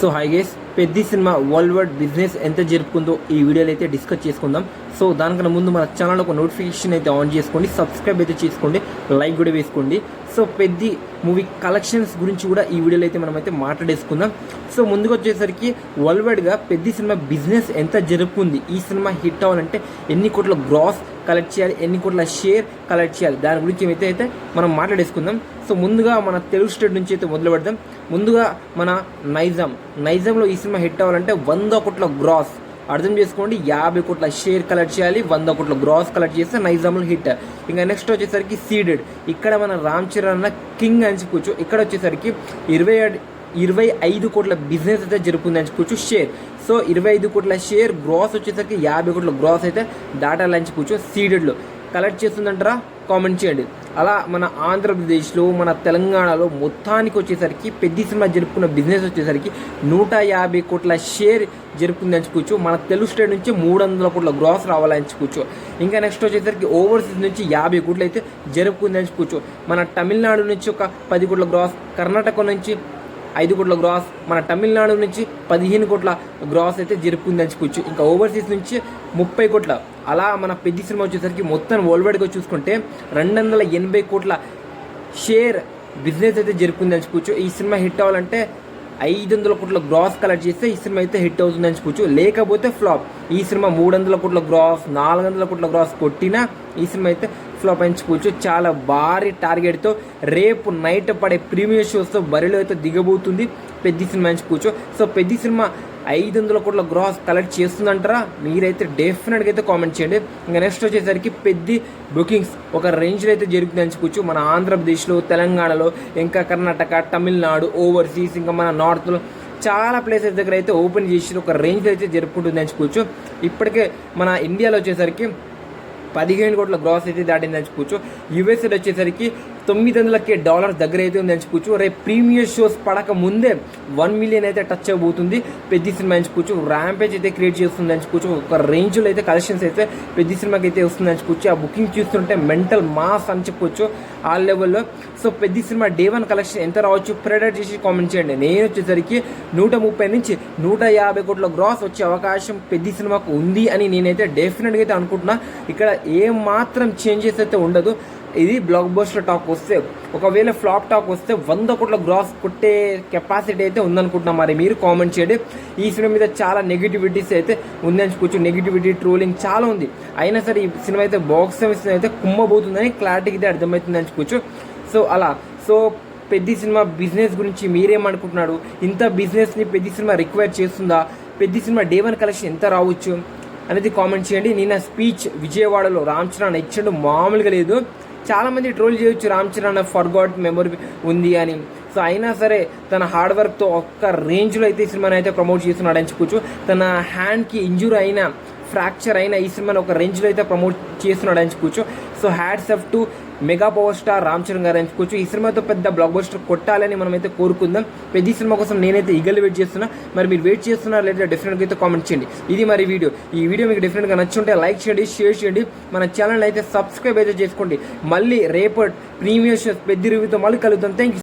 So hi guys, Peddi cinema world wide business ఎంత జరుపుకుందో ఈ వీడియోలో అయితే డిస్కస్ చేసుకుందాం. సో దానికన్నా ముందు మన ఛానల్లో ఒక నోటిఫికేషన్ అయితే ఆన్ చేసుకోండి, సబ్స్క్రైబ్ అయితే చేసుకోండి, లైక్ కూడా వేసుకోండి. సో పెద్ది మూవీ కలెక్షన్స్ గురించి కూడా ఈ వీడియోలో అయితే మనం అయితే మాట్లాడేసుకుందాం. సో ముందుకు వచ్చేసరికి వరల్డ్ వైడ్గా పెద్ది సినిమా బిజినెస్ ఎంత జరుపుకుంది, ఈ సినిమా హిట్ అవ్వాలంటే ఎన్ని కోట్ల గ్రాస్ కలెక్ట్ చేయాలి, ఎన్ని కోట్ల షేర్ కలెక్ట్ చేయాలి, దాని గురించి అయితే మనం మాట్లాడేసుకుందాం. సో ముందుగా మన తెలుగు స్టేట్ నుంచి అయితే మొదలు పెడదాం. ముందుగా మన నైజాంలో ఈ సినిమా హిట్ అవ్వాలంటే 100 కోట్ల గ్రాస్, అర్థం చేసుకోండి, 50 కోట్ల షేర్ కలెక్ట్ చేయాలి, 100 కోట్ల గ్రాస్ కలెక్ట్ చేస్తే నైజాంలో హిట్. ఇంకా నెక్స్ట్ వచ్చేసరికి సీడెడ్, ఇక్కడ మన రామ్ చరణ్ అన్న కింగ్ అని చెప్పుకోవచ్చు. ఇక్కడ వచ్చేసరికి 25 కోట్ల బిజినెస్ అయితే జరుపుకుంది అని చెప్పుకోవచ్చు షేర్. సో 25 కోట్ల షేర్, గ్రాస్ వచ్చేసరికి 50 కోట్ల గ్రాస్ అయితే దాటాలని చెప్పుకోవచ్చు. సీడెడ్లో కలెక్ట్ చేస్తుందంటారా, కామెంట్ చేయండి. అలా మన ఆంధ్రప్రదేశ్లో, మన తెలంగాణలో మొత్తానికి వచ్చేసరికి పెద్ద సినిమా జరుపుకున్న బిజినెస్ వచ్చేసరికి 150 కోట్ల షేర్ జరుపుకుంది అంచుకోవచ్చు. మన తెలుగు స్టేట్ నుంచి 300 కోట్ల గ్రాస్ రావాలని చెప్పుకోవచ్చు. ఇంకా నెక్స్ట్ వచ్చేసరికి ఓవర్సీస్ నుంచి 50 కోట్లు అయితే జరుపుకుంది అంచుకోవచ్చు. మన తమిళనాడు నుంచి ఒక 10 కోట్ల గ్రాస్, కర్ణాటక నుంచి 5 కోట్ల గ్రాస్, మన తమిళనాడు నుంచి 15 కోట్ల గ్రాస్ అయితే జరుపుకుంది అంచుకోవచ్చు. ఇంకా ఓవర్సీస్ నుంచి 30 కోట్ల. అలా మన పెద్ద సినిమా వచ్చేసరికి మొత్తం వరల్డ్ వైడ్గా చూసుకుంటే 280 కోట్ల షేర్ బిజినెస్ అయితే జరుపుకుంది అంచుకోవచ్చు. ఈ సినిమా హిట్ అవ్వాలంటే 500 కోట్ల గ్రాస్ కలెక్ట్ చేస్తే ఈ సినిమా అయితే హిట్ అవుతుంది అనుకోవచ్చు. లేకపోతే ఫ్లాప్. ఈ సినిమా 300 కోట్ల గ్రాస్, 400 కోట్ల గ్రాస్ కొట్టినా ఈ సినిమా అయితే ఫ్లాప్ ఎంచుకోవచ్చు. చాలా భారీ టార్గెట్తో రేపు నైట్ పడే ప్రీమియర్ షోస్తో బరిలో అయితే దిగబోతుంది పెద్ద సినిమా ఎంచుకోవచ్చు. సో పెద్ద సినిమా 500 కోట్ల గ్రాస్ కలెక్ట్ చేస్తుందంటారా, మీరైతే డెఫినెట్గా అయితే కామెంట్ చేయండి. ఇంకా నెక్స్ట్ వచ్చేసరికి పెద్ద బుకింగ్స్ ఒక రేంజ్లో అయితే జరుగుతుంది అనుకోవచ్చు. మన ఆంధ్రప్రదేశ్లో, తెలంగాణలో, ఇంకా కర్ణాటక, తమిళనాడు, ఓవర్సీస్, ఇంకా మన నార్త్లో చాలా ప్లేసెస్ దగ్గర అయితే ఓపెన్ చేసి ఒక రేంజ్ అయితే జరుపుకుంటుంది అనుకోవచ్చు. ఇప్పటికే మన ఇండియాలో వచ్చేసరికి 15 కోట్ల గ్రాస్ అయితే దాటింది అనుకోవచ్చు. యూఎస్ఏలో వచ్చేసరికి $900,000 దగ్గర అయితే ఉంది అనుకోవచ్చు. రేపు ప్రీమియర్ షోస్ పడక ముందే 1 మిలియన్ అయితే టచ్ అవబోతుంది పెద్ద సినిమా అనుకోవచ్చు. ర్యాంపేజ్ అయితే క్రియేట్ చేస్తుంది అనుకోవచ్చు. ఒక రేంజ్లో అయితే కలెక్షన్స్ అయితే పెద్ద సినిమాకి అయితే వస్తుంది అనుకోవచ్చు. ఆ బుకింగ్ చూస్తుంటే మెంటల్ మాస్ అని చెప్పొచ్చు ఆ లెవెల్లో. సో పెద్ద సినిమా డే 1 కలెక్షన్ ఎంత రావచ్చు ప్రెడిక్ట్ చేసి కామెంట్ చేయండి. నేను వచ్చేసరికి 130 నుంచి 150 కోట్ల గ్రాస్ వచ్చే అవకాశం పెద్ద సినిమాకు ఉంది అని నేనైతే డెఫినెట్గా అయితే అనుకుంటున్నా. ఇక్కడ ఏం మాత్రం చేంజెస్ అయితే ఉండదు. ఇది బ్లాక్ బస్టర్ టాక్ వస్తే, ఒకవేళ ఫ్లాప్ టాక్ వస్తే 100 కోట్ల గ్రాస్ కొట్టే కెపాసిటీ అయితే ఉందనుకుంటున్నాం. మరి మీరు కామెంట్ చేయండి. ఈ సినిమా మీద చాలా నెగిటివిటీస్ అయితే ఉందనుకోవచ్చు. నెగిటివిటీ, ట్రోలింగ్ చాలా ఉంది. అయినా సరే ఈ సినిమా అయితే బాక్స్ ఆఫీస్ అయితే కుమ్మబోతుందని క్లారిటీకి అయితే అర్థమవుతుంది అనుకోవచ్చు. సో అలా పెద్ద సినిమా బిజినెస్ గురించి మీరేమనుకుంటున్నాడు? ఇంత బిజినెస్ని పెద్ద సినిమా రిక్వైర్ చేస్తుందా? పెద్ద సినిమా డే 1 కలెక్షన్ ఎంత రావచ్చు అనేది కామెంట్ చేయండి. నిన్న స్పీచ్ విజయవాడలో రామ్ చరణ్ ఇచ్చాడు, మామూలుగా లేదు. చాలామంది ట్రోల్ చేయొచ్చు రామ్ చరణ్ ఫర్గాట్ మెమరీ ఉంది అని. సో అయినా సరే తన హార్డ్ వర్క్తో ఒక్క రేంజ్లో అయితే ఈ సినిమాని అయితే ప్రమోట్ చేస్తున్నాడు అని చెప్పుకోవచ్చు. తన హ్యాండ్కి ఇంజూర్ అయినా, ఫ్రాక్చర్ అయినా ఈ సినిమాని ఒక రేంజ్లో అయితే ప్రమోట్ చేస్తున్నాడు అని చెప్పుకోవచ్చు. So hats off to mega power star Ram Charan గారు అని చెప్పుకోవచ్చు. ఈ సినిమాతో పెద్ద బ్లాక్ బస్టర్ కొట్టాలని మనమైతే కోరుకుందాం. పెద్ద సినిమా కోసం నేనైతే ఈగల్ వెయిట్ చేస్తున్నా. మరి మీరు వెయిట్ చేస్తున్నారా లేదా డెఫినెట్గా అయితే కామెంట్ చేయండి. ఇది మరి వీడియో. ఈ వీడియో మీకు డెఫినెట్గా నచ్చుంటే లైక్ చేయండి, షేర్ చేయండి, మన ఛానల్ అయితే సబ్స్క్రైబ్ అయితే చేసుకోండి. మళ్ళీ రేపటి ప్రీమియర్ షోస్ పెద్ద రివ్యూతో మళ్ళీ కలుద్దాం. Thank you.